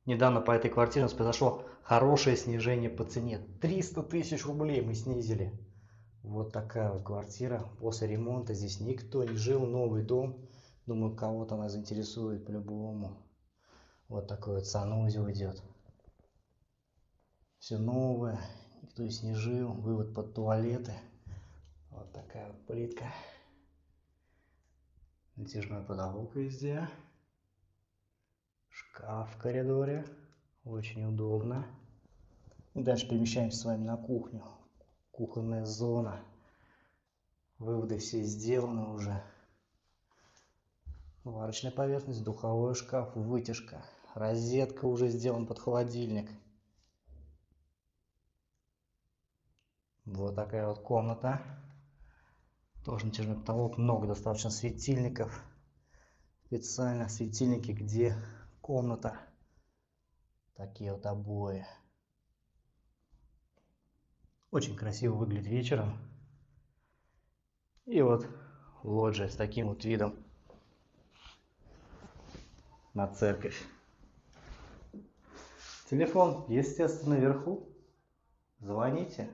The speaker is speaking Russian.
Недавно по этой квартире у нас произошло хорошее снижение по цене. 300 тысяч рублей мы снизили. Вот такая вот квартира. После ремонта здесь никто не жил. Новый дом. Думаю, кого-то она заинтересует по-любому. Вот такой вот санузел идет. Все новое. Никто здесь не жил. Вывод под туалеты. Вот такая вот плитка. Натяжной потолок везде. Шкаф в коридоре. Очень удобно. И дальше перемещаемся с вами на кухню. Кухонная зона. Выводы все сделаны уже. Варочная поверхность, духовой шкаф, вытяжка. Розетка уже сделана под холодильник. Вот такая вот комната. Тоже натяжной потолок. Много достаточно светильников. Специально светильники, где комната. Такие вот обои. Очень красиво выглядит вечером. И вот лоджия с таким вот видом на церковь. Телефон, естественно, вверху. Звоните.